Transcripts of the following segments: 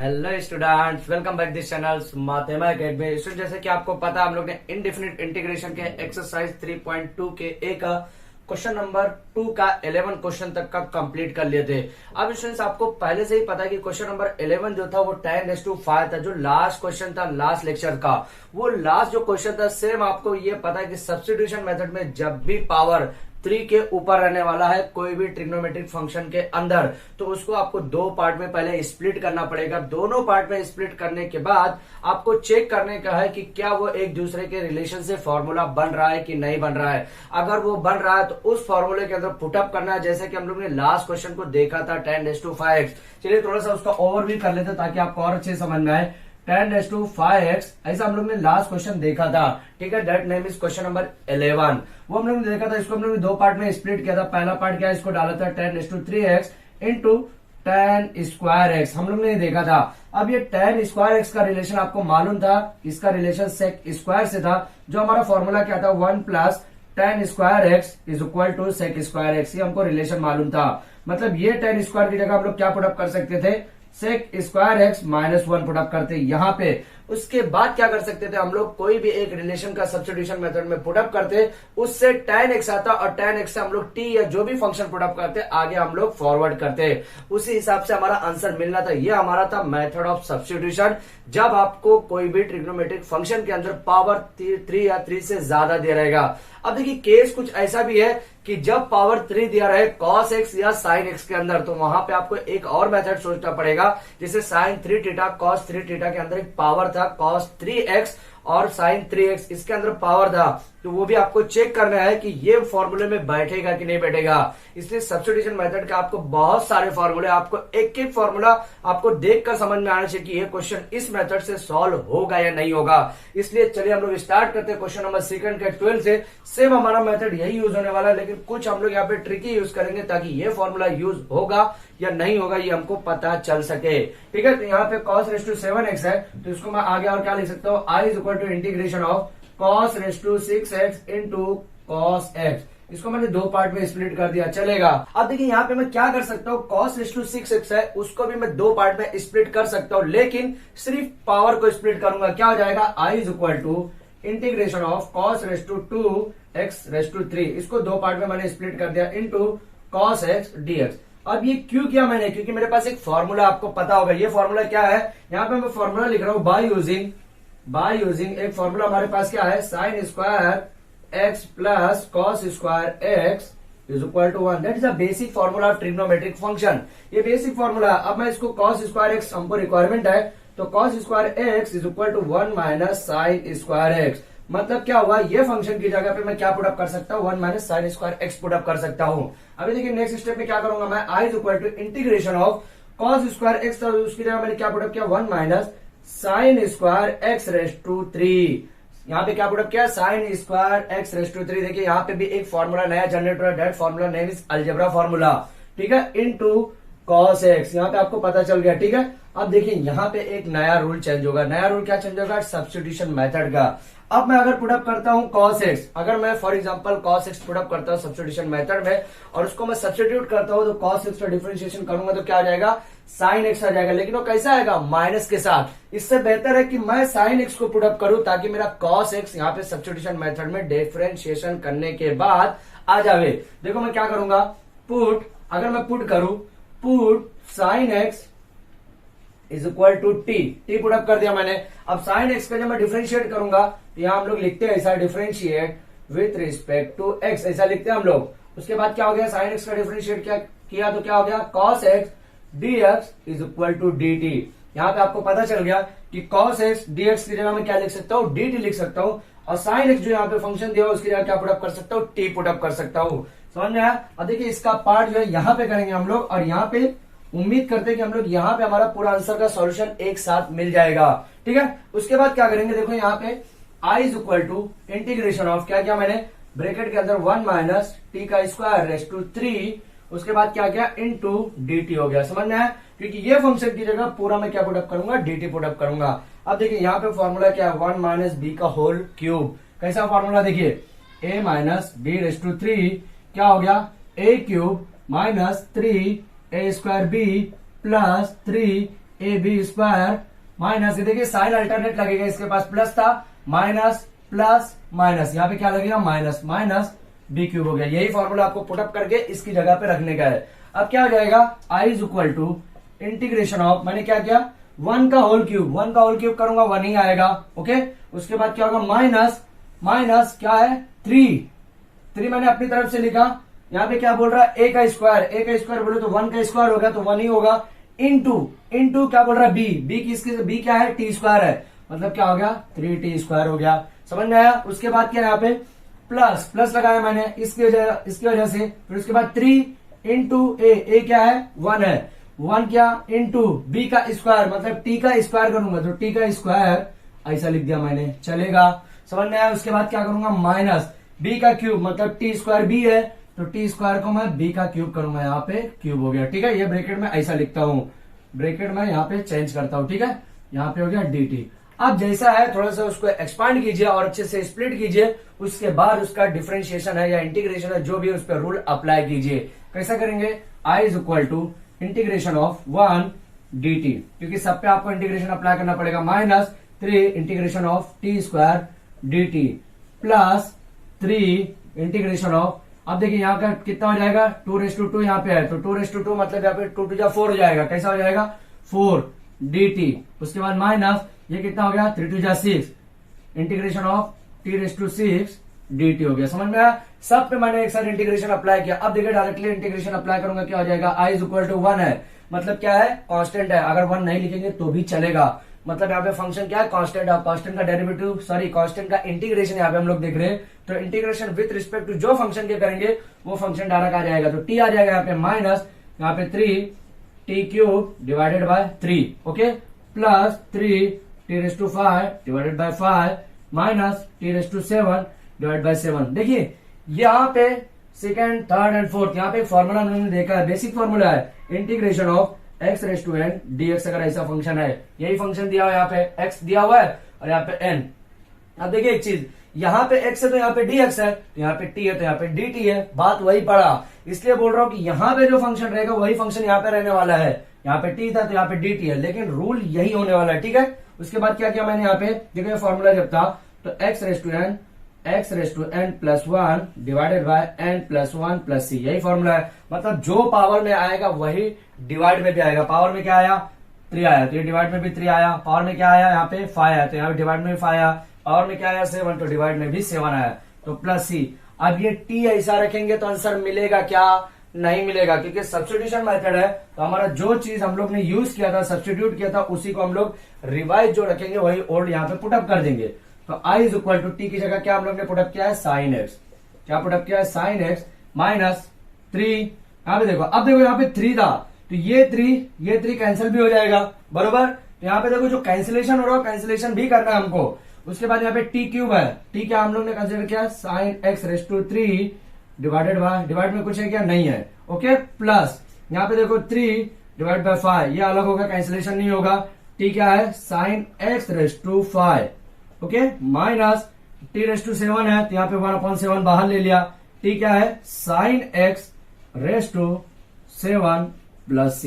Hello students, welcome back this channel Mathema academy. Student, जैसे कि आपको पता है हम लोग ने इनडेफिनिट इंटीग्रेशन के एक्सरसाइज 3.2 के ए का क्वेश्चन नंबर 2 का 11 क्वेश्चन तक का कंप्लीट कर लिए थे। अब स्टूडेंट्स, आपको पहले से ही पता है कि क्वेश्चन नंबर 11 जो था वो 10⁵ था, जो लास्ट क्वेश्चन था लास्ट लेक्चर का। वो लास्ट जो क्वेश्चन था, सेम आपको ये पता है कि सब्स्टिट्यूशन मेथड में जब भी पावर 3 के ऊपर रहने वाला है कोई भी ट्रिग्नोमेट्रिक फंक्शन के अंदर, तो उसको आपको दो पार्ट में पहले स्प्लिट करना पड़ेगा। दोनों पार्ट में स्प्लिट करने के बाद आपको चेक करने का है कि क्या वो एक दूसरे के रिलेशन से फॉर्मूला बन रहा है कि नहीं बन रहा है। अगर वो बन रहा है तो उस फॉर्मूले के अंदर पुटअप करना है, जैसे कि हम लोग ने लास्ट क्वेश्चन को देखा था 10⁵x। चलिए थोड़ा सा उसका ओवरव्यू कर लेते ताकि आपको और अच्छे समझ में आए। 10⁵x ऐसा हम लोग ने लास्ट क्वेश्चन देखा था, ठीक है। That name is question number 11। वो हम लोग ने देखा था, इसको हम लोग ने दो पार्ट में स्प्लिट किया था। पहला पार्ट क्या है, इसको डाला था 10⁵x इंटू 10²x, हम लोग ने देखा था। अब ये 10²x का रिलेशन आपको मालूम था, इसका रिलेशन सेक स्क्वायर से था। जो हमारा फॉर्मूला क्या था, 1 + 10²x = sec²x, ये हमको रिलेशन मालूम था। मतलब ये 10² की जगह हम लोग क्या पुटअप कर सकते थे, sec²x -1 पुटअप करते यहाँ पे। उसके बाद क्या कर सकते थे हम लोग, कोई भी एक रिलेशन का सब्स्टिट्यूशन मेथड में पुटअप करते, उससे tan x आता और tan x से हम लोग t या जो भी फंक्शन पुटअप करते आगे हम लोग फॉरवर्ड करते। उसी हिसाब से हमारा आंसर मिलना था। ये हमारा था मेथड ऑफ सब्स्टिट्यूशन, जब आपको कोई भी ट्रिग्नोमेट्रिक फंक्शन के अंदर पावर 3 या 3 से ज्यादा दिया रहेगा। अब देखिए केस कुछ ऐसा भी है कि जब पावर 3 दिया रहे cos x या sin x के अंदर, तो वहां पे आपको एक और मेथड सोचना पड़ेगा, जैसे sin 3θ cos 3θ के अंदर एक पावर था cos 3x और sin 3x, इसके अंदर पावर था। तो वो भी आपको चेक करना है कि ये फॉर्मूले में बैठेगा कि नहीं बैठेगा। इसलिए सब्स्टिट्यूशन मेथड का आपको बहुत सारे फॉर्मूले, आपको एक एक फॉर्मूला आपको देखकर समझ में आना चाहिए कि ये क्वेश्चन इस मेथड से सॉल्व होगा या नहीं होगा। इसलिए चलिए हम लोग स्टार्ट करते हैं क्वेश्चन नंबर 2 के 12 से। सेम हमारा मेथड यही यूज होने वाला है, लेकिन कुछ हम लोग यहाँ पे ट्रिकी यूज करेंगे ताकि ये फॉर्मूला यूज होगा या नहीं होगा ये हमको पता चल सके, ठीक है। तो यहाँ पे cos⁻7x है, तो इसको मैं आगे और क्या लिख सकता हूँ, I = integration of cos⁻6x into cos x। इसको मैंने दो पार्ट में स्प्लिट कर दिया, चलेगा। अब देखिए यहाँ पे मैं क्या कर सकता हूँ, cos⁻6x है उसको भी मैं दो पार्ट में स्प्लिट कर सकता हूँ, लेकिन सिर्फ पावर को स्प्लिट करूंगा। क्या हो जाएगा, I = इंटीग्रेशन ऑफ cos⁻2x⁻3। इसको दो पार्ट में मैंने स्प्लिट कर दिया इंटू cos x dx। अब ये क्यों किया मैंने, क्योंकि मेरे पास एक फॉर्मूला आपको पता होगा। ये फॉर्मूला क्या है, यहाँ पे मैं फॉर्मूला लिख रहा हूं बाय यूजिंग एक फॉर्मूला हमारे पास क्या है, sin² x + cos² x = 1। That is a basic formula of trigonometric function. ये बेसिक फॉर्मूला। अब मैं इसको cos² x हमको रिक्वायरमेंट है, तो cos² x = 1 - sin²x। मतलब क्या हुआ, ये फंक्शन की जगह पे मैं क्या पुटअप कर सकता हूँ, 1 - sin²x पुटअप कर सकता हूँ। अभी देखिए नेक्स्ट स्टेप में क्या करूंगा मैं, I = इंटीग्रेशन ऑफ cos²x, तो उसकी जगह मैंने क्या पुटअप किया, 1 - sin²x⁻3। यहाँ पे क्या पुटअप किया, sin²x⁻3। देखिए यहाँ पे भी एक फॉर्मूला नया जनरेट हो रहा है, that formula name is algebra formula, ठीक है, इनटू cos x। यहाँ पे आपको पता चल गया, ठीक है। अब देखिए यहाँ पे एक नया रूल चेंज होगा। नया रूल क्या चेंज होगा, सब्स्टिट्यूशन मेथड का। अब मैं अगर पुटअप करता हूं cos x, अगर मैं for example cos x put up करता हूं सब्स्टिट्यूशन मेथड में और उसको मैं सब्स्टिट्यूट करता हूं, तो cos x का डिफरेंशिएशन करूंगा तो क्या आ जाएगा, sin x आ जाएगा। लेकिन वो कैसा आएगा, माइनस के साथ। इससे बेहतर है कि मैं sin x को पुटअप करूं ताकि मेरा cos x यहाँ पे सब्स्टिट्यूशन मेथड में डिफरेंशिएशन करने के बाद आ जावे। देखो मैं क्या करूंगा, अगर मैं पुट करूं, put sin x = t put up कर दिया मैंने। अब sin x का जब मैं डिफरेंशिएट करूंगा, तो यहां हम लोग लिखते हैं ऐसा, differentiate with respect to x, ऐसा लिखते हैं हम लोग। उसके बाद क्या हो गया, sin x का डिफरेंशिएट किया तो क्या हो गया, cos x dx = dt। यहां पे आपको पता चल गया कि cos x dx की जगह मैं क्या लिख सकता हूँ, dt लिख सकता हूँ। और sin x जो यहाँ पे फंक्शन दिया उसकी जगह क्या पुटअप कर सकता हूँ, t पुटअप कर सकता हूँ। समझ में आया। अब देखिए इसका पार्ट जो है यहाँ पे करेंगे हम लोग, और यहाँ पे उम्मीद करते हैं कि हम लोग यहाँ पे हमारा पूरा आंसर का सॉल्यूशन एक साथ मिल जाएगा, ठीक है। उसके बाद क्या करेंगे, देखो यहाँ पे I = इंटीग्रेशन ऑफ, क्या किया मैंने, ब्रैकेट के अंदर 1 - t²3। उसके बाद क्या किया, इनटू dt हो गया। समझ में आया, क्योंकि ये फंक्शन की जगह पूरा मैं क्या पुटअप करूंगा, dt पुटअप करूंगा। अब देखिए यहाँ पे फॉर्मूला क्या है, 1 - b⁵। कैसा फॉर्मूला, देखिए a - b⁵ क्या हो गया, a³ - 3 a² b + 3 A B square minus, ये देखिए साइन अल्टरनेट लगेगा, इसके पास प्लस था, माइनस प्लस माइनस, यहाँ पे क्या लगेगा माइनस, माइनस बी क्यूब हो गया। यही फॉर्मूला आपको पुटअप करके इसकी जगह पे रखने का है। अब क्या हो जाएगा, I is equal to integration of, मैंने क्या किया 1 का होल क्यूब, 1 का होल क्यूब करूंगा 1 ही आएगा, ओके। उसके बाद क्या होगा माइनस, माइनस क्या है 3 मैंने अपनी तरफ से लिखा, यहाँ पे क्या बोल रहा है ए का स्क्वायर, ए का स्क्वायर बोले तो 1 का स्क्वायर होगा तो 1 ही होगा, इंटू क्या बोल रहा है बी किसके, बी क्या है टी स्क्वायर है, मतलब क्या हो गया 3t स्क्वायर हो गया, समझ में आया। उसके बाद क्या यहाँ पे प्लस लगाया मैंने इसकी वजह से, फिर उसके बाद 3 इंटू ए क्या है 1 है, 1 क्या इंटू बी का स्क्वायर, मतलब टी का स्क्वायर करूंगा तो टी का स्क्वायर ऐसा लिख दिया मैंने, चलेगा, समझ में आया। उसके बाद क्या करूंगा माइनस बी का क्यूब, मतलब टी स्क्वायर बी है तो टी स्क्वायर को मैं बी का क्यूब करूंगा, यहाँ पे क्यूब हो गया, ठीक है। ये ब्रैकेट में ऐसा लिखता हूँ, ब्रैकेट में यहाँ पे चेंज करता हूँ, ठीक है। यहाँ पे हो गया dt। अब जैसा है थोड़ा सा उसको एक्सपांड कीजिए और अच्छे से स्प्लिट कीजिए, उसके बाद उसका डिफरेंशिएशन है या इंटीग्रेशन है जो भी उस पर रूल अप्लाई कीजिए। कैसा करेंगे, I is equal to integration of 1 dt, क्योंकि सब पे आपको इंटीग्रेशन अप्लाई करना पड़ेगा, minus 3 integration of T square dt plus 3 integration of, अब देखिए यहाँ का कितना हो जाएगा 2/2 यहाँ पे है तो 2/2 मतलब यहाँ पे 2 to 4 हो जाएगा, कैसा हो जाएगा 4 dt। उसके बाद माइनस ये कितना हो गया 3 to 6 integration of t/6 dt हो गया, समझ में आया। सब पे मैंने एक साथ इंटीग्रेशन अप्लाई किया। अब देखिए डायरेक्टली इंटीग्रेशन अप्लाई करूंगा क्या हो जाएगा, i इज इक्वल टू 1 है, मतलब क्या है कांस्टेंट है, अगर 1 नहीं लिखेंगे तो भी चलेगा, मतलब यहाँ पे फंक्शन क्या है कांस्टेंट है, कांस्टेंट का डेरिवेटिव कांस्टेंट का इंटीग्रेशन यहाँ पे हम लोग देख रहे हैं, तो इंटीग्रेशन विथ रिस्पेक्ट टू जो फंक्शन के करेंगे वो फंक्शन डायरेक्ट आ जाएगा, तो टी आ जाएगा यहाँ पे माइनस, यहाँ पे 3t³ divided by 3, okay, plus 3t5 divided by 5 minus t7 divide by 7। देखिए यहाँ पे सेकंड, थर्ड एंड फोर्थ, यहाँ पे एक फॉर्मूला हमने देखा है, बेसिक फॉर्मूला है इंटीग्रेशन ऑफ x⁻n dx, अगर ऐसा फंक्शन है, यही फंक्शन दिया हुआ है, यहाँ पे x दिया हुआ है और यहाँ पे n। अब देखिए एक चीज, यहाँ पे x है तो यहाँ पे dx है, तो यहाँ पे t है तो यहाँ पे dt है, बात वही पड़ा, इसलिए बोल रहा हूँ कि यहाँ पे जो फंक्शन रहेगा वही फंक्शन यहाँ पे रहने वाला है, यहाँ पे t था तो यहाँ पे dt है, लेकिन रूल यही होने वाला है, ठीक है। उसके बाद क्या किया मैंने यहाँ पे, देखिए फॉर्मूला जब था तो x⁻n plus 1 divided by n plus 1 plus c, यही फॉर्मूला है, मतलब जो पावर में आएगा वही डिवाइड में भी आएगा। पावर में क्या आया 3 आया तो ये डिवाइड में भी 3 आया, पावर में क्या आया यहाँ पे 5 आया तो यहाँ पे डिवाइड में भी 5 आया, पावर में क्या आया 7 तो डिवाइड में भी 7 आया, तो प्लस c। अब ये t ऐसा रखेंगे तो आंसर मिलेगा क्या, नहीं मिलेगा, क्योंकि सब्स्टिट्यूशन मेथड है, तो हमारा जो चीज हम लोग ने यूज किया था, सब्स्टिट्यूट किया था, उसी को हम लोग रिवाइज जो रखेंगे वही ओल्ड यहाँ पे पुटअप कर देंगे। तो i is equal to T की जगह क्या हम लोग ने पुटअप किया है साइन x, क्या पुटअप किया है साइन x माइनस 3, यहाँ पे देखो, अब देखो यहाँ पे 3 था तो ये 3 कैंसिल भी हो जाएगा, बरोबर। तो यहाँ पे देखो जो कैंसिलेशन हो रहा है कैंसिलेशन भी करना है हमको। उसके बाद यहाँ पे t³ है, t क्या हम लोग ने कंसिडर किया साइन x⁻³ डिवाइड में कुछ है क्या, नहीं है, ओके, प्लस यहाँ पे देखो 3 डिवाइड बाय 5, ये अलग होगा, कैंसिलेशन नहीं होगा, t क्या है sign x⁻5, okay, minus t⁻7 है तो यहाँ पे 1/7 बाहर ले लिया, t क्या है sine x⁻7 plus c,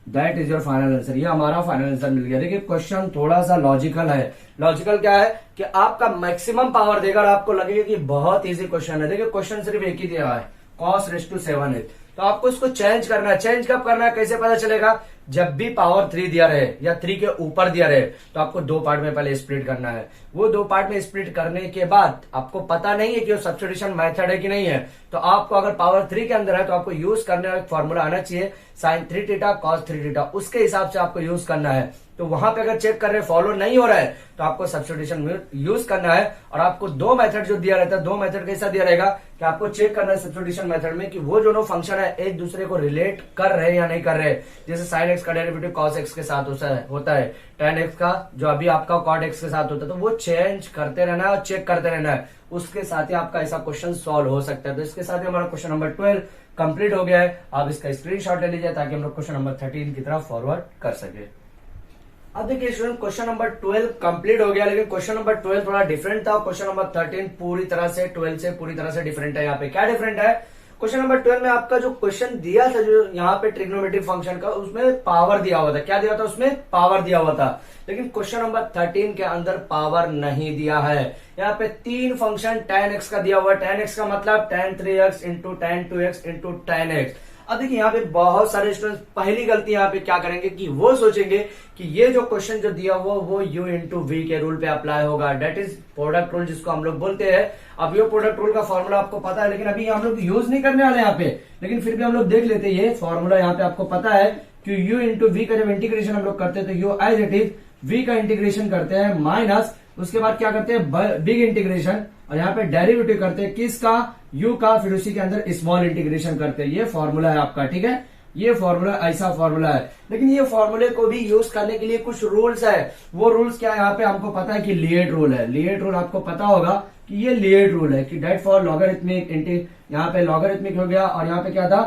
that is your final answer. ये हमारा फाइनल आंसर मिल गया। देखिए क्वेश्चन थोड़ा सा लॉजिकल है, लॉजिकल क्या है कि आपका मैक्सिमम पावर देगा और आपको लगेगा कि बहुत इजी क्वेश्चन है। देखिए क्वेश्चन सिर्फ एक ही दिया है cos⁻7 है, तो आपको इसको चेंज करना है। चेंज कब करना है, कैसे पता चलेगा, जब भी पावर 3 दिया रहे या 3 के ऊपर दिया रहे तो आपको 2 पार्ट में पहले स्प्लिट करना है। वो 2 पार्ट में स्प्लिट करने के बाद आपको पता नहीं है कि वो सब्स्टिट्यूशन मेथड है कि नहीं है, तो आपको अगर पावर 3 के अंदर है तो आपको यूज करने का एक फॉर्मूला आना चाहिए sin 3θ cos 3θ, उसके हिसाब से आपको यूज करना है। तो वहां पे अगर चेक कर रहे फॉलो नहीं हो रहा है तो आपको सब्स्टिट्यूशन यूज करना है। और आपको 2 मेथड जो दिया रहता है, 2 मेथड कैसा दिया रहेगा कि आपको चेक करना है सब्स्टिट्यूशन मेथड में कि वो दोनों फंक्शन है एक दूसरे को रिलेट कर रहे हैं या नहीं कर रहे। जैसे sin x का डेरिवेटिव cos x के साथ होता है, tan x का जो अभी आपका cot x के साथ होता है, तो वो चेंज करते रहना है और चेक करते रहना है, उसके साथ ही आपका ऐसा क्वेश्चन सॉल्व हो सकता है। तो इसके साथ ही हमारा क्वेश्चन नंबर 12 कंप्लीट हो गया है। आप इसका स्क्रीनशॉट ले लीजिए ताकि हम लोग क्वेश्चन नंबर 13 की तरफ फॉरवर्ड कर सके। अब देखिए स्टूडेंट क्वेश्चन नंबर 12 कंप्लीट हो गया, लेकिन क्वेश्चन नंबर 12 थोड़ा डिफरेंट था। क्वेश्चन नंबर 13 पूरी तरह से 12 से पूरी तरह से डिफरेंट है। यहाँ पे क्या डिफरेंट है, क्वेश्चन नंबर 12 में आपका जो क्वेश्चन दिया था, जो यहाँ पे ट्रिग्नोमेट्रिक फंक्शन का, उसमें पावर दिया हुआ था। क्या दिया था उसमें? पावर दिया हुआ था। लेकिन क्वेश्चन नंबर 13 के अंदर पावर नहीं दिया है। यहाँ पे 3 फंक्शन tan x का दिया हुआ है। tan x का मतलब tan 3x into tan 2x into tan x। अब देखिए यहाँ पे बहुत सारे स्टूडेंट्स पहली गलती यहाँ पे क्या करेंगे कि वो सोचेंगे कि ये जो क्वेश्चन जो दिया हुआ वो u इंटू वी के रूल पे अप्लाई होगा, डेट इज प्रोडक्ट रूल जिसको हम लोग बोलते हैं। अब ये प्रोडक्ट रूल का फॉर्मूला आपको पता है, लेकिन अभी हम लोग यूज नहीं करने वाले यहाँ पे, लेकिन फिर भी हम लोग देख लेते हैं। ये फॉर्मूला यहाँ पे आपको पता है कि u इंटू वी का जब इंटीग्रेशन हम लोग करते हैं तो u as it is v का इंटीग्रेशन करते हैं माइनस, उसके बाद क्या करते हैं बिग इंटीग्रेशन, और यहाँ पे डेरिवेटिव करते हैं किसका? u का, फिर उसी के अंदर स्मॉल इंटीग्रेशन करते हैं। ये फॉर्मूला है आपका, ठीक है। ये फॉर्मूला ऐसा फॉर्मूला है, लेकिन ये फॉर्मूले को भी यूज करने के लिए कुछ रूल्स है। वो रूल्स क्या है? यहाँ पे हमको पता है कि लिएट रूल है। लिएट रूल आपको पता होगा कि ये लिएट रूल है कि डेट फॉर लॉगरिथमिक, यहाँ पे लॉगरिथमिक हो गया, और यहाँ पे क्या था?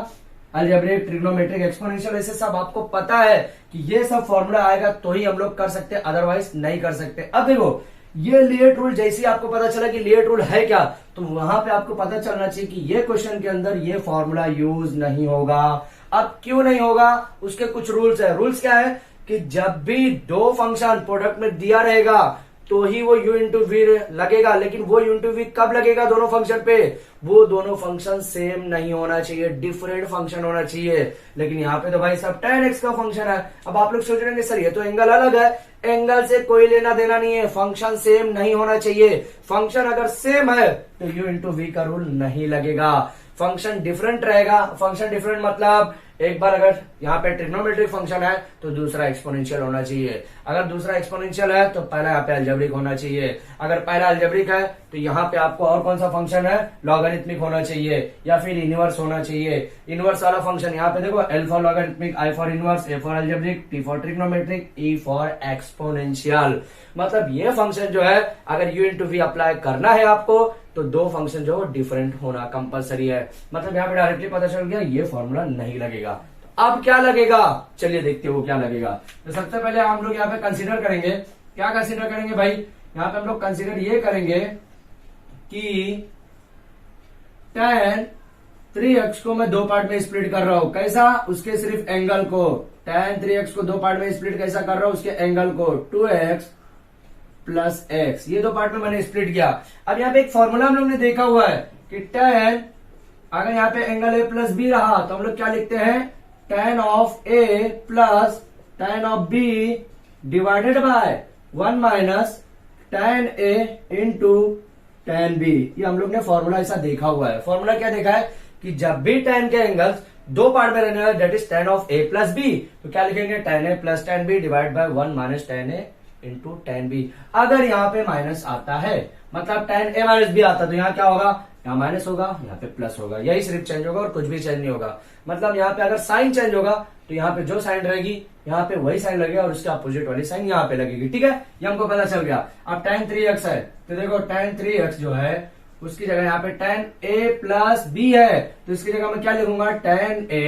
अलजेब्रिक, ट्रिग्नोमेट्रिक, एक्सपोनेंशियल, ऐसे सब आपको पता है कि ये सब फॉर्मूला आएगा तो ही हम लोग कर सकते हैं, अदरवाइज नहीं कर सकते। अब देखो ये लिएट रूल जैसे ही आपको पता चला कि लिएट रूल है क्या, तो वहां पे आपको पता चलना चाहिए कि ये क्वेश्चन के अंदर ये फॉर्मूला यूज नहीं होगा। अब क्यों नहीं होगा? उसके कुछ रूल्स है। रूल्स क्या है कि जब भी 2 फंक्शन प्रोडक्ट में दिया रहेगा तो ही वो u इंटू वी लगेगा, लेकिन वो u इंटू वी कब लगेगा दोनों फंक्शन पे? वो दोनों फंक्शन सेम नहीं होना चाहिए, डिफरेंट फंक्शन होना चाहिए। लेकिन यहाँ पे तो भाई सब tan x का फंक्शन है। अब आप लोग सोच रहे हैं सर ये तो एंगल अलग है, एंगल से कोई लेना देना नहीं है, फंक्शन सेम नहीं होना चाहिए। फंक्शन अगर सेम है तो u इंटू वी का रूल नहीं लगेगा। फंक्शन डिफरेंट रहेगा। फंक्शन डिफरेंट मतलब एक बार अगर यहाँ पे ट्रिग्नोमेट्रिक फंक्शन है तो दूसरा एक्सपोनेंशियल होना चाहिए। अगर दूसरा एक्सपोनेंशियल है तो पहला यहाँ पे अलजेब्रिक होना चाहिए। अगर पहला अलजेब्रिक है तो यहाँ पे आपको और कौन सा फंक्शन है? लॉगरिथमिक होना चाहिए या फिर इनवर्स होना चाहिए। इनवर्स वाला फंक्शन यहाँ पे देखो, L for logarithmic, I for inverse, A for algebraic, T for trigonometric, E for exponential. मतलब ये फंक्शन जो है अगर u इंटू वी अप्लाई करना है आपको तो 2 फंक्शन जो डिफरेंट होना कंपलसरी है। मतलब यहाँ पे डायरेक्टली पता चल गया ये फॉर्मूला नहीं लगेगा। तो अब क्या लगेगा? चलिए देखते हो क्या लगेगा। तो सबसे पहले हम लोग यहाँ पे कंसीडर करेंगे, क्या कंसीडर करेंगे भाई? यहाँ पे हम लोग कंसीडर ये करेंगे कि tan 3x को मैं 2 पार्ट में स्प्लिट कर रहा हूं। कैसा? उसके सिर्फ एंगल को। tan 3x को 2 पार्ट में स्प्लिट कैसा कर रहा हूं? उसके एंगल को 2x प्लस x, ये 2 पार्ट में मैंने स्प्लिट किया। अब यहाँ पे एक फॉर्मूला हम लोग ने देखा हुआ है कि tan, अगर यहाँ पे एंगल a प्लस बी रहा तो हम लोग क्या लिखते हैं? tan of a plus tan of b divided by 1 minus tan a into tan b। ये हम लोग ने फॉर्मूला ऐसा देखा हुआ है। फॉर्मूला क्या देखा है कि जब भी tan के एंगल्स 2 पार्ट में रहने वाले, that is tan of a plus b, तो क्या लिखेंगे? tan a plus tan b divide by 1 minus tan a into tan b। अगर यहाँ पे माइनस आता है, मतलब tan a माइनस b आता, तो यहाँ क्या होगा? यहाँ माइनस होगा, यहाँ पे प्लस होगा। यही सिर्फ चेंज होगा और कुछ भी चेंज नहीं होगा। मतलब यहाँ पे अगर साइन चेंज होगा तो यहाँ पे जो साइन रहेगी यहाँ पे वही साइन लगेगा और उसके अपोजिट वाली साइन यहाँ पे लगेगी। ठीक है, ये हमको पता चल गया। अब tan 3x है तो देखो tan 3x जो है उसकी जगह यहाँ पे tan a प्लस b है, तो इसकी जगह मैं क्या लिखूंगा? tan a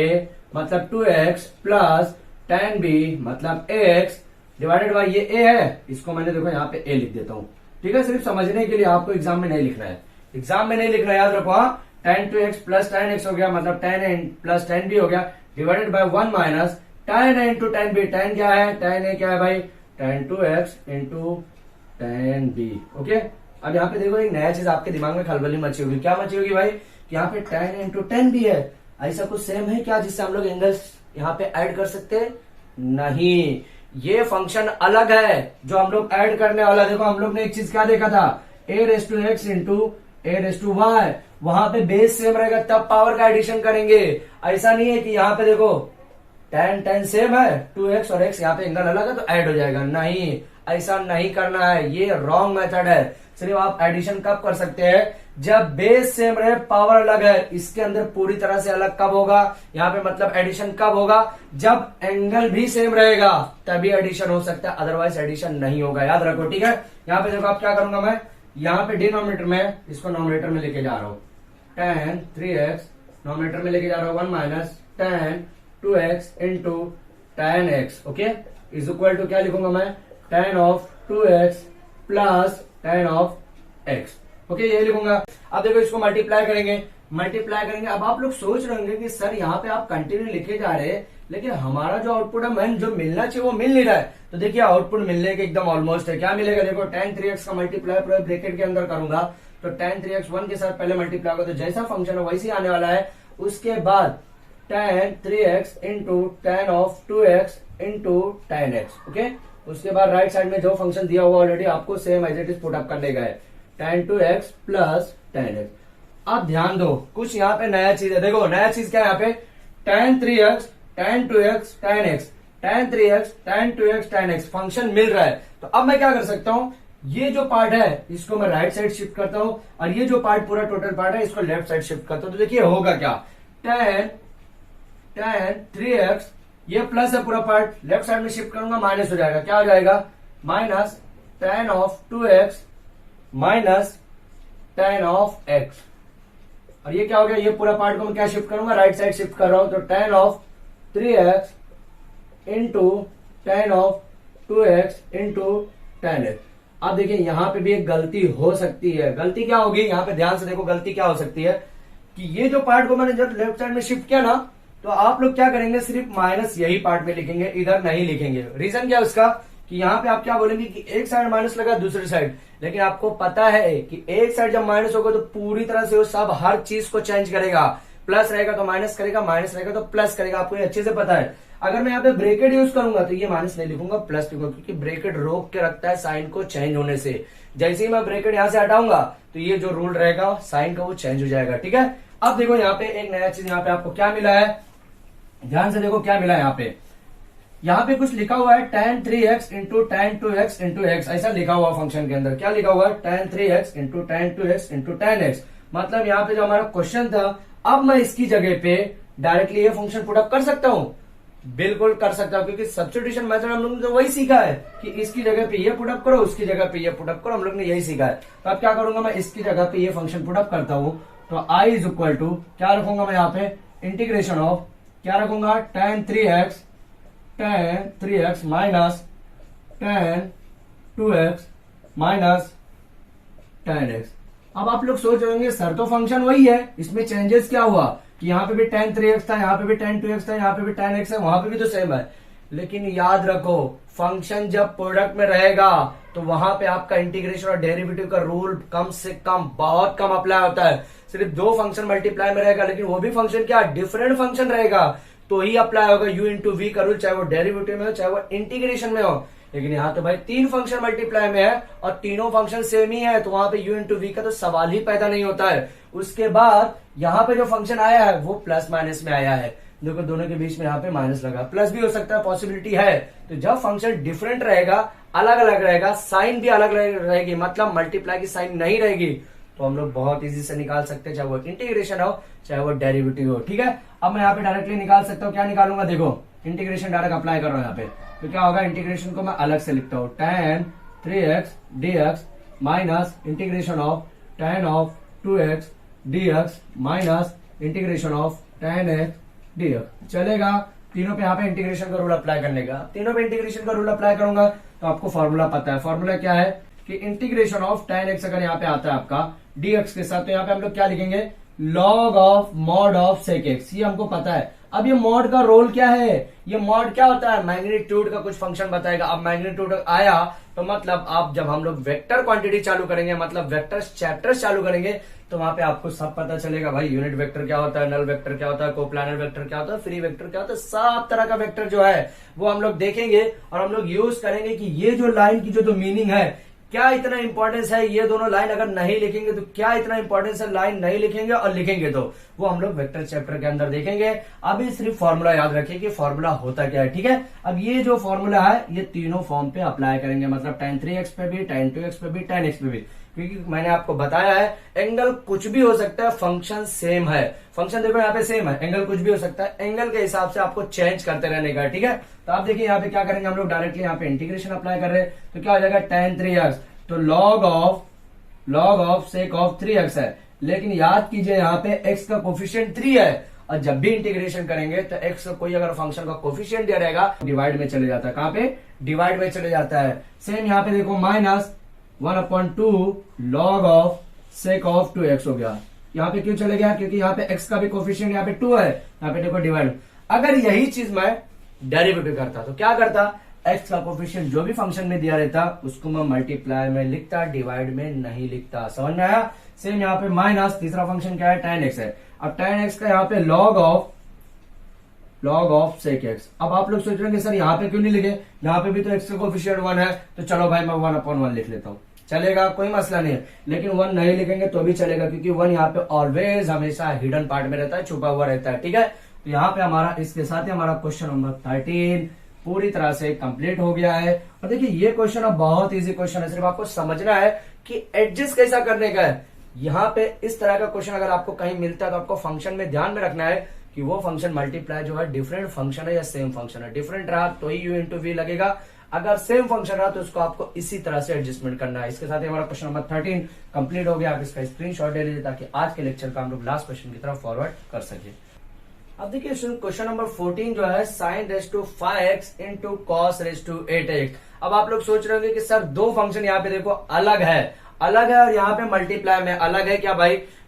मतलब 2x प्लस tan b मतलब x डिवाइडेड बाय ये a है, इसको मैंने देखो यहाँ पे a लिख देता हूँ। ठीक है, सिर्फ समझने के लिए, आपको एग्जाम में नहीं लिखना है। एग्जाम में नहीं लिखना, याद रखो। हाँ, tan 2x plus tan x हो गया, मतलब tan a plus tan b हो गया, divided by 1 minus tan a into tan b। tan क्या है? tan a क्या है भाई? tan 2x into tan b। Okay, अब यहाँ पे देखो एक नया चीज आपके दिमाग में खलबली मची होगी। क्या मची होगी भाई? कि यहाँ पे tan a into tan b है। ऐसा कुछ सेम है क्या जिससे हम लोग एंगल्स यहाँ पे ऐड कर सकते हैं? नहीं, ये फंक्शन अलग है जो हम लोग ऐड करने वाला। देखो हम लोग ने एक चीज क्या देखा था? a raise to X into a raise to Y. वहां पे बेस सेम रहेगा तब पावर का एडिशन करेंगे। ऐसा नहीं है कि यहाँ पे देखो tan सेम है, 2x और x यहाँ पे एंगल अलग है तो ऐड हो जाएगा। नहीं, ऐसा नहीं करना है, ये रॉन्ग मेथड है। सिर्फ आप एडिशन कब कर सकते हैं? जब बेस सेम रहे, पावर अलग है। इसके अंदर पूरी तरह से अलग कब होगा? यहाँ पे मतलब एडिशन कब होगा? जब एंगल भी सेम रहेगा तभी एडिशन हो सकता है, अदरवाइज एडिशन नहीं होगा। याद रखो, ठीक है। यहाँ पे देखो आप क्या करूंगा मैं, यहाँ पे डिनोमिनेटर में इसको नोमिनेटर में लेके जा रहा हूँ। tan 3x नोमिनेटर में लेके जा रहा हूँ 1 minus tan 2x into tan x। Okay, is equal to क्या लिखूंगा मैं? tan of 2x plus tan of x। Okay, ये लिखूंगा। अब देखो इसको मल्टीप्लाई करेंगे मल्टीप्लाई करेंगे। अब आप लोग सोच रहे होंगे कि सर यहाँ पे आप कंटिन्यू लिखे जा रहे हैं, लेकिन हमारा जो आउटपुट है मैन जो मिलना चाहिए वो मिल नहीं रहा है। तो देखिए आउटपुट मिलने के एकदम ऑलमोस्ट है। क्या मिलेगा देखो, tan 3x का मल्टीप्लाई पूरे ब्रैकेट के अंदर करूंगा तो tan 3x 1 के साथ पहले मल्टीप्लाई होगा, तो जैसा फंक्शन है वैसे आने वाला है। उसके बाद tan 3x into tan of 2x into tan x। Okay, उसके बाद राइट साइड में जो फंक्शन दिया हुआ ऑलरेडी आपको same as it is put up करने का है, tan 2x plus tan x। अब ध्यान दो, कुछ यहाँ पे नया चीज है। देखो नया चीज क्या है यहाँ पे, tan 3x tan 2x tan x, tan 3x tan 2x tan x function मिल रहा है। तो अब मैं क्या कर सकता हूं, ये जो पार्ट है इसको मैं राइट साइड शिफ्ट करता हूं और ये जो पार्ट पूरा टोटल पार्ट है इसको लेफ्ट साइड शिफ्ट करता हूं। तो देखिए होगा क्या, tan 3x ये प्लस है पूरा पार्ट, लेफ्ट साइड में शिफ्ट करूंगा माइनस हो जाएगा। क्या हो जाएगा, minus tan of 2x minus tan of x। और ये क्या हो गया, ये पूरा पार्ट को मैं क्या शिफ्ट करूंगा, राइट साइड शिफ्ट कर रहा हूं। तो tan of 3x into tan of 2x into tan x। अब देखिए यहां पे भी एक गलती हो सकती है। गलती क्या होगी, यहां पे ध्यान से देखो गलती क्या हो सकती है कि ये जो पार्ट को मैंने जब लेफ्ट साइड में शिफ्ट किया ना, तो आप लोग क्या करेंगे, सिर्फ माइनस यही पार्ट में लिखेंगे, इधर नहीं लिखेंगे। रीजन क्या है उसका कि यहाँ पे आप क्या बोलेंगे कि एक साइड माइनस लगा दूसरी साइड, लेकिन आपको पता है कि एक साइड जब माइनस होगा तो पूरी तरह से वो सब हर चीज को चेंज करेगा। प्लस रहेगा तो माइनस करेगा, माइनस रहेगा तो प्लस करेगा, आपको ये अच्छे से पता है। अगर मैं यहाँ पे ब्रेकेट यूज करूंगा तो ये माइनस नहीं लिखूंगा, प्लस लिखूंगा, क्योंकि ब्रेकेट रोक के रखता है साइन को चेंज होने से। जैसे ही मैं ब्रेकेट यहाँ से हटाऊंगा तो ये जो रूल रहेगा साइन का वो चेंज हो जाएगा। ठीक है, अब देखो यहाँ पे एक नया चीज यहाँ पे आपको क्या मिला है, ध्यान से देखो क्या मिला है। यहाँ पे कुछ लिखा हुआ है tan 3x into tan 2x into x, ऐसा लिखा हुआ फंक्शन के अंदर। क्या लिखा हुआ है, tan 3x into tan 2x into tan x। मतलब यहाँ पे जो हमारा क्वेश्चन था, अब मैं इसकी जगह पे डायरेक्टली ये फंक्शन पुट अप कर सकता हूँ, बिल्कुल कर सकता हूँ, क्योंकि सब्स्टिट्यूशन मेथड हम लोग ने तो वही सीखा है कि इसकी जगह पे ये पुट अप करो, उसकी जगह पे ये पुट अप करो, हम लोग ने यही सीखा है। तो अब क्या करूंगा, मैं इसकी जगह पे ये फंक्शन पुट अप करता हूँ। तो I इज इक्वल टू क्या रखूंगा मैं यहाँ पे, इंटीग्रेशन ऑफ क्या रखूंगा, tan 3x minus tan 2x minus tan x। अब आप लोग सोच रहे होंगे सर तो फंक्शन वही है, इसमें चेंजेस क्या हुआ कि यहाँ पे भी tan 3x था, यहाँ पे भी tan 2x था, यहाँ पे भी tan x है, वहां पे भी तो सेम है। लेकिन याद रखो फंक्शन जब प्रोडक्ट में रहेगा तो वहां पे आपका इंटीग्रेशन और डेरिवेटिव का रूल कम से कम बहुत कम अप्लाई होता है। सिर्फ दो फंक्शन मल्टीप्लाई में रहेगा, लेकिन वो भी फंक्शन क्या डिफरेंट फंक्शन रहेगा तो ही अप्लाई होगा u इंटू वी का रूल, चाहे वो डेरिवेटिव में हो चाहे वो इंटीग्रेशन में हो। लेकिन यहाँ तो भाई तीन फंक्शन मल्टीप्लाई में है और तीनों फंक्शन सेम ही है, तो वहां पे u इंटू वी का तो सवाल ही पैदा नहीं होता है। उसके बाद यहाँ पे जो फंक्शन आया है वो प्लस माइनस में आया है, देखो दोनों के बीच में यहाँ पे माइनस लगा, प्लस भी हो सकता है, पॉसिबिलिटी है। तो जब फंक्शन डिफरेंट रहेगा, अलग अलग रहेगा, साइन भी अलग रहेगी, मतलब मल्टीप्लाई की साइन नहीं रहेगी, तो हम लोग बहुत इजी से निकाल सकते हैं, चाहे वो इंटीग्रेशन हो चाहे वो डेरिवेटिव हो। ठीक है, अब मैं यहाँ पे डायरेक्टली निकाल सकता हूँ। क्या निकालूंगा, देखो इंटीग्रेशन डायरेक्ट अप्लाई कर रहा हूँ यहाँ पे, तो क्या होगा, इंटीग्रेशन को मैं अलग से लिखता हूँ, tan 3x dx minus integration of tan of 2x dx minus integration of tan x dx। चलेगा, तीनों पे यहाँ पे इंटीग्रेशन का रूल अप्लाई करने का। तीनों पे इंटीग्रेशन का रूल अप्लाई करूंगा तो आपको फॉर्मूला पता है। फॉर्मूला क्या है कि इंटीग्रेशन ऑफ tan x अगर यहाँ पे आता है आपका dx के साथ, तो यहाँ पे हम लोग क्या लिखेंगे, log of mod of sec x, ये हमको पता है। अब ये मॉड का रोल क्या है, ये मॉड क्या होता है, मैग्नीट्यूड का कुछ फंक्शन बताएगा। अब मैग्नीट्यूड आया तो मतलब आप जब हम लोग वेक्टर क्वांटिटी चालू करेंगे, मतलब वेक्टर चैप्टर्स चालू करेंगे, तो वहां पे आपको सब पता चलेगा भाई, यूनिट वेक्टर क्या होता है, नल वेक्टर क्या होता है, कोप्लानर वेक्टर क्या होता है, फ्री वेक्टर क्या होता है, सब तरह का वेक्टर जो है वो हम लोग देखेंगे और हम लोग यूज करेंगे कि ये जो लाइन की जो मीनिंग है, क्या इतना इंपॉर्टेंस है, ये दोनों लाइन अगर नहीं लिखेंगे तो क्या इतना इंपॉर्टेंस है, लाइन नहीं लिखेंगे और लिखेंगे तो वो हम लोग वेक्टर चैप्टर के अंदर देखेंगे। अभी सिर्फ फॉर्मूला याद रखिए कि फॉर्मूला होता क्या है। ठीक है, अब ये जो फॉर्मूला है ये तीनों फॉर्म पे अप्लाई करेंगे, मतलब tan 3x पे भी, tan 2x पे भी, tan x पे भी, क्योंकि मैंने आपको बताया है एंगल कुछ भी हो सकता है, फंक्शन सेम है। फंक्शन देखो यहाँ पे सेम है, एंगल कुछ भी हो सकता है, एंगल के हिसाब से आपको चेंज करते रहने का। ठीक है, तो आप देखिए यहाँ पे क्या करेंगे, हम लोग डायरेक्टली यहाँ पे इंटीग्रेशन अप्लाई कर रहे हैं, तो क्या हो जाएगा, tan 3x, तो log of sake of 3x है। लेकिन याद कीजिए यहाँ पे x का कोफिशिएंट 3 है, और जब भी इंटीग्रेशन करेंगे तो x का कोई अगर फंक्शन का कोफिशिएंट दिया रहेगा डिवाइड में चले जाता है। कहां पे, डिवाइड में चले जाता है। सेम यहाँ पे देखो minus 1/2 log of sake of 2x हो गया। यहाँ पे क्यों चले गया, क्योंकि यहाँ पे x का भी कोफिशिएंट यहाँ पे 2 है, यहाँ पे देखो डिवाइड। अगर यही चीज मैं डेरिवेटिव करता तो क्या करता, x का कोफिशिएंट जो भी फंक्शन में दिया रहता उसको मैं मल्टीप्लाई में लिखता, डिवाइड में नहीं लिखता। समझ में आया। सेम यहाँ पे माइनस तीसरा फंक्शन क्या है, tan x है। अब tan x का यहाँ पे log ऑफ sec x। अब आप लोग सोच रहे हैं सर यहाँ पे क्यों नहीं लिखे, यहाँ पे भी तो x का कोफिशिएंट 1 है, तो चलो भाई मैं 1/1 लिख लेता हूँ, चलेगा, कोई मसला नहीं है। लेकिन 1 नहीं लिखेंगे तो भी चलेगा, क्योंकि 1 यहाँ पे ऑलवेज हमेशा हिडन पार्ट में रहता है, छुपा हुआ रहता है। ठीक है, तो यहाँ पे हमारा इसके साथ ही हमारा क्वेश्चन नंबर 13 पूरी तरह से कंप्लीट हो गया है। और देखिए ये क्वेश्चन अब बहुत इजी क्वेश्चन है, सिर्फ आपको समझना है कि एडजस्ट कैसा करने का है। यहाँ पे इस तरह का क्वेश्चन अगर आपको कहीं मिलता है तो आपको फंक्शन में ध्यान में रखना है कि वो फंक्शन मल्टीप्लाई जो है डिफरेंट फंक्शन है या सेम फंक्शन है। डिफरेंट रहा तो ही u इंटू वी लगेगा, अगर सेम फंक्शन रहा तो उसको आपको इसी तरह से एडजस्टमेंट करना है। इसके साथ ही हमारा क्वेश्चन नंबर 13 कंप्लीट हो गया। आप इसका स्क्रीनशॉट ले लीजिए ताकि आज के लेक्चर का हम लोग लास्ट क्वेश्चन की तरफ फॉरवर्ड कर सके। अब देखिए क्वेश्चन नंबर 14 जो है sin raise to 5x into cos raise to 8x। अब आप लोग सोच रहे होंगे कि सर दो फंक्शन यहाँ पे देखो अलग है और यहाँ पे मल्टीप्लाई में अलग है क्या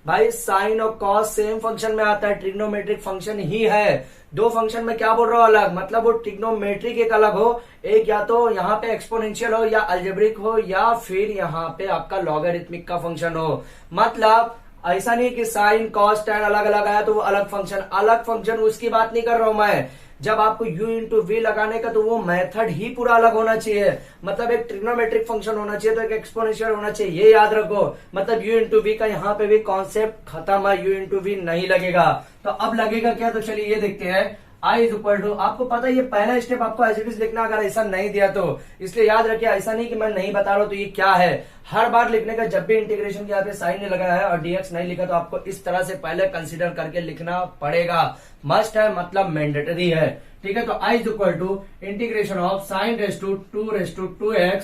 भाई साइन और कॉस सेम फंक्शन में आता है, ट्रिग्नोमेट्रिक फंक्शन ही है। दो फंक्शन में क्या बोल रहा हूं अलग, मतलब वो ट्रिग्नोमेट्रिक एक अलग हो, एक या तो यहाँ पे एक्सपोनेंशियल हो या अलजेब्रिक हो या फिर यहाँ पे आपका लॉगरिथमिक का फंक्शन हो। मतलब ऐसा नहीं कि साइन कॉस टैन अलग अलग आया तो वो अलग फंक्शन उसकी बात नहीं कर रहा हूं मैं। जब आपको u इंटू वी लगाने का तो वो मेथड ही पूरा अलग होना चाहिए, मतलब एक ट्रिग्नोमेट्रिक फंक्शन होना चाहिए तो एक एक्सपोनेंशियल होना चाहिए, ये याद रखो। मतलब u इंटू वी का यहाँ पे भी कॉन्सेप्ट खत्म है, u इंटू वी नहीं लगेगा। तो अब लगेगा क्या, तो चलिए ये देखते हैं। I इज इक्वल टू, आपको पता है ये पहला स्टेप आपको एज इट इज लिखना, अगर ऐसा नहीं दिया तो इसलिए याद रखिए, ऐसा नहीं कि मैं नहीं बता रहा हूं तो ये क्या है। हर बार लिखने का जब भी इंटीग्रेशन के यहाँ पे साइन नहीं लगाया है और dx नहीं लिखा तो आपको इस तरह से पहले कंसीडर करके लिखना पड़ेगा, मस्ट है, मतलब मैंडेटरी है। ठीक है, तो I is equal to integration of sine raise to 2 raise to 2x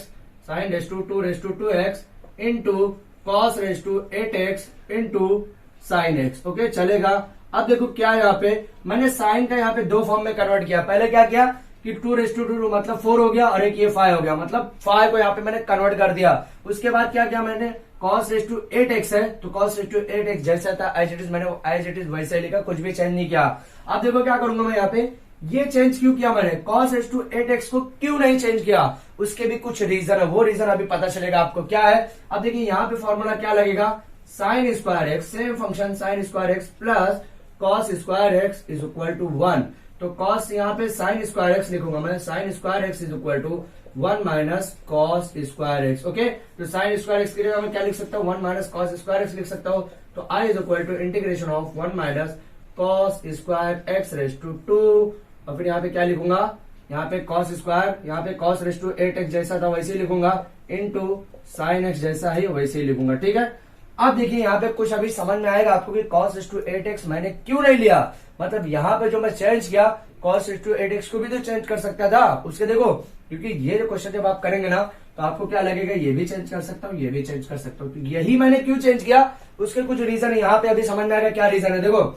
sine raise to 2 raise to 2x into cos raise to 8x into sine x। Okay, चलेगा। अब देखो क्या यहाँ पे मैंने साइन का यहाँ पे दो फॉर्म में कन्वर्ट किया। पहले क्या किया कि 2 रेस टू 2 मतलब 4 हो गया और एक ये 5 हो गया, मतलब 5 को यहाँ पे मैंने कन्वर्ट कर दिया। उसके बाद क्या किया मैंने, cos रेस टू 8x है तो cos रेस टू 8x जैसा था एज इट इज, मैंने एज इट इज वैसे लिखा, कुछ भी चेंज नहीं किया। अब देखो क्या करूंगा मैं, यहाँ पे ये चेंज क्यों किया मैंने, cos रेस टू 8x को क्यों नहीं चेंज किया, उसके भी कुछ रीजन है, वो रीजन अभी पता चलेगा आपको क्या है। अब देखिए यहाँ पे फॉर्मूला क्या लगेगा, sine square X, same function sine square X plus cos square X is equal to 1। तो कॉस यहाँ पे साइन स्क्वायर एक्स लिखूंगा मैं, sine square X is equal to 1 minus cos square X. Okay, तो sine square X की जगह मैं क्या लिख सकता हूँ, 1 माइनस कॉस स्क्वायर एक्स लिख सकता हूँ। तो I is equal to integration of 1 minus cos square x raise to 2, और फिर यहाँ पे क्या लिखूंगा, यहाँ पे कॉस स्क्वायर, यहाँ पे कॉस रेस टू 8x जैसा था वैसे ही लिखूंगा, इंटू साइन एक्स जैसा ही वैसे ही लिखूंगा। ठीक है, अब देखिए यहाँ पे कुछ अभी समझ में आएगा आपको कि cos रेस टू 8x मैंने क्यों नहीं लिया। मतलब यहाँ पे जो मैं चेंज किया cos रेस टू 8x को भी तो चेंज कर सकता था उसके, देखो क्योंकि ये जो क्वेश्चन जब आप करेंगे ना तो आपको क्या लगेगा, ये भी चेंज कर सकता हूँ, ये भी चेंज कर सकता हूँ। तो यही मैंने क्यों चेंज किया, उसके कुछ रीजन है, यहाँ पे अभी समझ में आएगा क्या रीजन है। देखो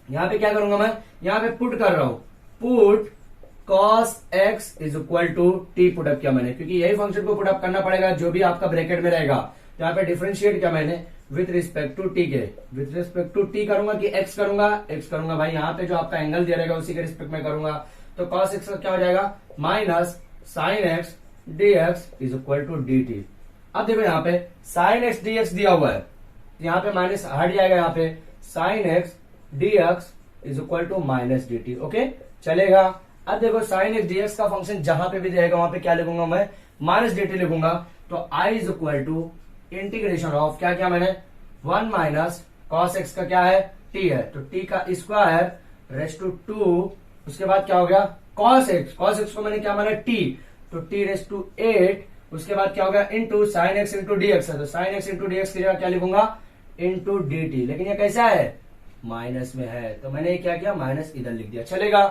यहाँ पे क्या करूंगा मैं, यहाँ पे पुट कर रहा हूँ, put cos x is equal to t put up किया मैंने, क्योंकि यही फंक्शन को पुटअप करना पड़ेगा जो भी आपका ब्रैकेट में रहेगा। यहाँ पे डिफरेंशिएट किया मैंने विथ रिस्पेक्ट टू टी के, विथ रिस्पेक्ट टू टी करूंगा कि x करूंगा भाई, यहाँ पे जो आपका एंगल दिया रहेगा उसी के रिस्पेक्ट में करूंगा। तो cos x का क्या हो जाएगा, minus sine X D X is equal to D T. अब देखो यहाँ पे साइन एक्स डी एक्स दिया हुआ है, यहाँ पे माइनस हट जाएगा, यहाँ पे sine X D X is equal to minus D T. Okay, चलेगा। अब देखो साइन एक्स डी एक्स का फंक्शन जहां पे भी रहेगा वहां पे क्या लिखूंगा मैं, माइनस डी टी लिखूंगा। तो I is equal to integration of क्या किया मैंने, 1 माइनस कॉस एक्स का क्या है, टी है, तो टी का स्क्वायर रेस टू 2, उसके बाद क्या हो गया कॉस एक्स को मैंने क्या माना टी, तो टी रेस टू 8, उसके बाद क्या हो गया into sine x into D x है, तो sine x into D x की जगह क्या लिखूंगा, इंटू डी टी। लेकिन ये कैसा है, माइनस में है, तो मैंने क्या किया, माइनस इधर लिख दिया, चलेगा।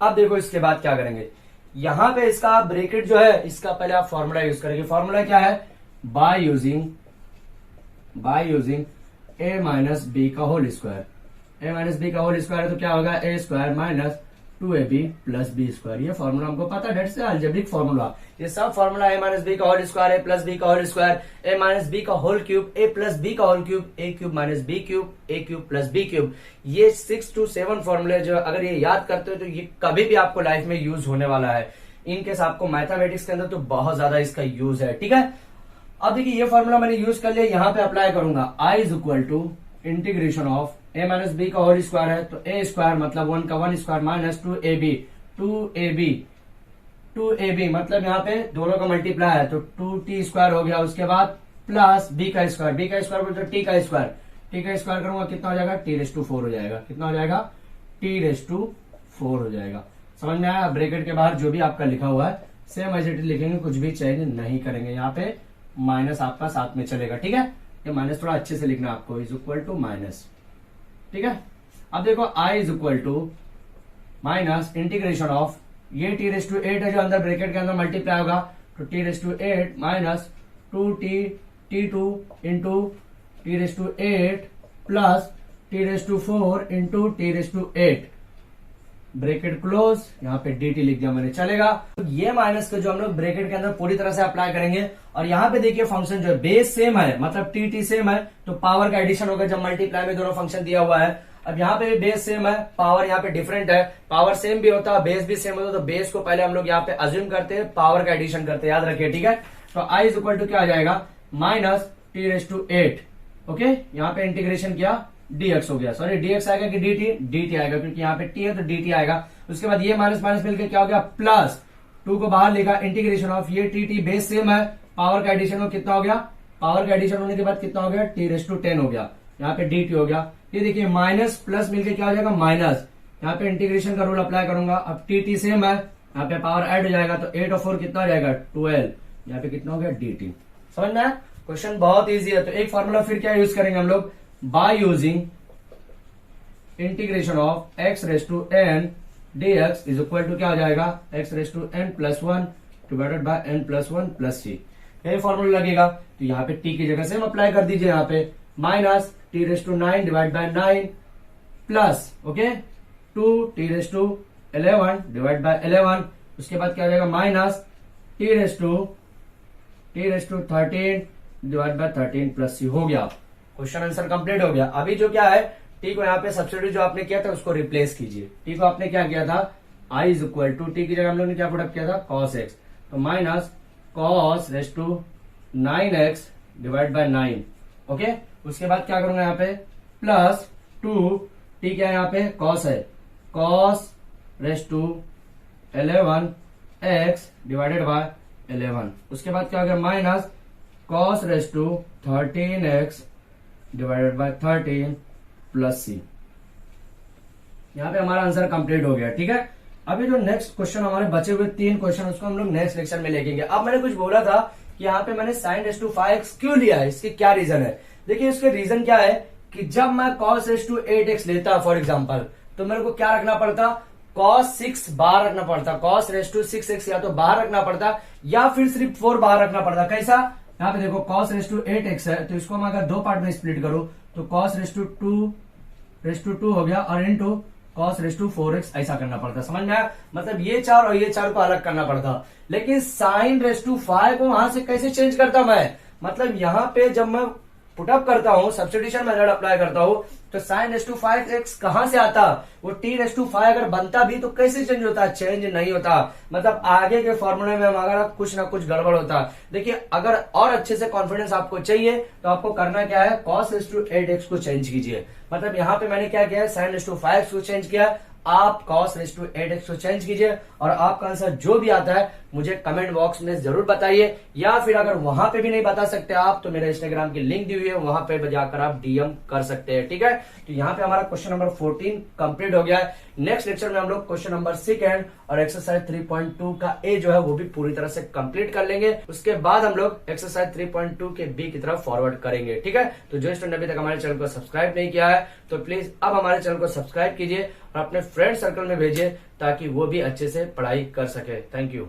अब देखो इसके बाद क्या करेंगे, यहां पे इसका ब्रैकेट जो है इसका पहले आप फॉर्मूला यूज करेंगे। फॉर्मूला क्या है, by using a minus B का whole square, a minus B का होल स्क्वायर है तो क्या होगा, a square minus 2ab plus b square. ये फॉर्मूला हमको पता है, डेट्स अलजेब्रिक फॉर्मूला। ये सब फॉर्मूला a माइनस बी का whole square, a plus b का whole square, a minus B का whole cube, a plus b का whole cube, a cube minus b cube, a cube plus B cube. ये 6 to 7 फॉर्मूले जो अगर ये याद करते हो तो ये कभी भी आपको लाइफ में यूज होने वाला है। इनकेस आपको मैथमेटिक्स के अंदर तो बहुत ज्यादा इसका यूज है, ठीक है। अब देखिए ये फॉर्मूला मैंने यूज कर लिया, यहाँ पे अप्लाई करूंगा। I is equal to integration of a minus B का होल स्क्वायर है तो a स्क्वायर मतलब 1 का 1 स्क्वायर माइनस 2ab मतलब यहाँ पे दोनों का मल्टीप्लाई है तो 2t स्क्वायर हो गया। उसके बाद प्लस b का स्क्वायर बोलते t का स्क्वायर करूंगा कितना हो जाएगा, t⁴ हो जाएगा। कितना हो जाएगा, t⁴ हो जाएगा। समझ में आया। ब्रैकेट के बाहर जो भी आपका लिखा हुआ है सेम एज इट इज लिखेंगे, कुछ भी चेंज नहीं करेंगे। यहाँ पे माइनस आपका साथ में चलेगा, ठीक है। ये माइनस थोड़ा अच्छे से लिखना आपको, इज इक्वल टू माइनस, ठीक है। अब देखो I is equal to minus integration of ये t⁸ है जो अंदर ब्रैकेट के अंदर मल्टीप्लाई होगा तो t⁸ minus 2t2 into t⁸ plus t⁴ into t⁸ bracket close. यहाँ पे dt लिख दिया मैंने, चलेगा। तो ये माइनस का जो हम लोग ब्रैकेट के अंदर पूरी तरह से अप्लाई करेंगे और यहाँ पे देखिए फंक्शन जो है बेस सेम है मतलब टी सेम है तो पावर का एडिशन होगा जब मल्टीप्लाई में दोनों फंक्शन दिया हुआ है। अब यहाँ पे भी बेस सेम है, पावर यहाँ पे डिफरेंट है। पावर सेम भी होता है, बेस भी सेम होता है तो बेस को पहले हम लोग यहाँ पे अज्यूम करते हैं, पावर का एडिशन करते हैं, याद रखिए, ठीक है। तो I इज इक्वल टू क्या आ जाएगा, माइनस t⁸ ओके। यहाँ पे इंटीग्रेशन किया dx हो गया, सॉरी dx आएगा कि dt आएगा क्योंकि यहाँ पे t है तो dt आएगा। उसके बाद ये माइनस माइनस मिलकर क्या हो गया, प्लस 2 को बाहर लिखा, इंटीग्रेशन ऑफ ये t बेस सेम है, पावर का एडिशन में कितना हो गया, पावर का एडिशन होने के बाद कितना हो गया, t⁻10 हो गया। यहाँ पे dt हो गया। ये देखिए माइनस प्लस मिलकर क्या हो जाएगा, माइनस। यहाँ पे इंटीग्रेशन का रूल अप्लाई करूंगा। अब टी सेम है, यहाँ पे पावर ऐड हो जाएगा तो 8 और 4 कितना हो जाएगा, 12। यहाँ पे कितना हो गया, dt। समझ में? क्वेश्चन बहुत इजी है। तो एक फॉर्मूला फिर क्या यूज करेंगे हम लोग, by using integration of x⁻n dx is equal to क्या हो जाएगा, x⁻n + 1 divided by n + 1 + c। यही फॉर्मूला लगेगा। तो यहाँ पे t की जगह से हम अप्लाई कर दीजिए, यहाँ पे minus t⁻9 divide by 9 plus okay 2t⁻11 divide by 11। उसके बाद क्या हो जाएगा, minus t⁻13 divide by 13 + c हो गया। क्वेश्चन आंसर कंप्लीट हो गया। अभी जो क्या है, टी को यहाँ पे सब्स्टिट्यूट जो आपने किया था उसको रिप्लेस कीजिए। टी को आपने क्या किया था, I is equal to T की जगह हम लोग ने क्या पुट अप किया था, cos x। तो minus cos⁻9x divide by 9 okay. उसके बाद क्या करूंगा यहाँ पे, प्लस 2 टी क्या है यहाँ पे, cos है, cos⁻11x डिवाइडेड बाय 11। उसके बाद क्या हो गया, minus cos⁻13x divided by 13 + c। यहाँ पे हमारा आंसर कंप्लीट हो गया, ठीक है। अभी जो नेक्स्ट क्वेश्चन हमारे बचे हुए 3 क्वेश्चन उसको हम लोग नेक्स्ट लेक्चर में लेंगे। अब मैंने कुछ बोला था कि यहाँ पे मैंने sin⁵x क्यों लिया है, इसके क्या रीजन है। देखिए इसके रीजन क्या है कि जब मैं cos⁸8x लेता फॉर एग्जाम्पल तो मेरे को क्या रखना पड़ता, cos6 बाहर रखना पड़ता, cos⁻6x या तो बाहर रखना पड़ता या फिर सिर्फ 4 बाहर रखना पड़ता। कैसा, यहाँ पे देखो cos⁻8x है तो इसको मैं अगर 2 पार्ट में स्प्लिट करूं तो cos⁻2 हो गया और इंटू cos⁻4x ऐसा करना पड़ता। समझ में आया, मतलब ये 4 और ये 4 को अलग करना पड़ता। लेकिन sin⁵ को वहां से कैसे चेंज करता मैं, मतलब यहाँ पे जब मैं पुटअप करता हूँ, सब्स्टिट्यूशन मेथड अप्लाई करता हूँ तो sin⁵x कहां से आता, वो t⁵ अगर बनता भी तो कैसे चेंज होता, चेंज नहीं होता। मतलब आगे के फॉर्मूले में हमारा कुछ ना कुछ गड़बड़ होता। देखिए अगर और अच्छे से कॉन्फिडेंस आपको चाहिए तो आपको करना क्या है, cos⁸8x को चेंज कीजिए। मतलब यहाँ पे मैंने क्या किया है, sin⁵x को चेंज किया, आप cos⁸8x को चेंज कीजिए और आपका आंसर जो भी आता है मुझे कमेंट बॉक्स में जरूर बताइए। या फिर अगर वहां पे भी नहीं बता सकते आप तो मेरे इंस्टाग्राम की लिंक दी हुई है, वहां पे जाकर आप डीएम कर सकते हैं, ठीक है। तो यहाँ पे हमारा क्वेश्चन नंबर 14 कंप्लीट हो गया है। नेक्स्ट लेक्चर में हम लोग क्वेश्चन नंबर 6 और एक्सरसाइज 3.2 का ए जो है वो भी पूरी तरह से कंप्लीट कर लेंगे। उसके बाद हम लोग एक्सरसाइज 3.2 के बी की तरफ फॉरवर्ड करेंगे, ठीक है। तो जो स्टूडेंट अभी तक हमारे चैनल को सब्सक्राइब नहीं किया है तो प्लीज अब हमारे चैनल को सब्सक्राइब कीजिए और अपने फ्रेंड सर्कल में भेजिए ताकि वो भी अच्छे से पढ़ाई कर सके। Thank you.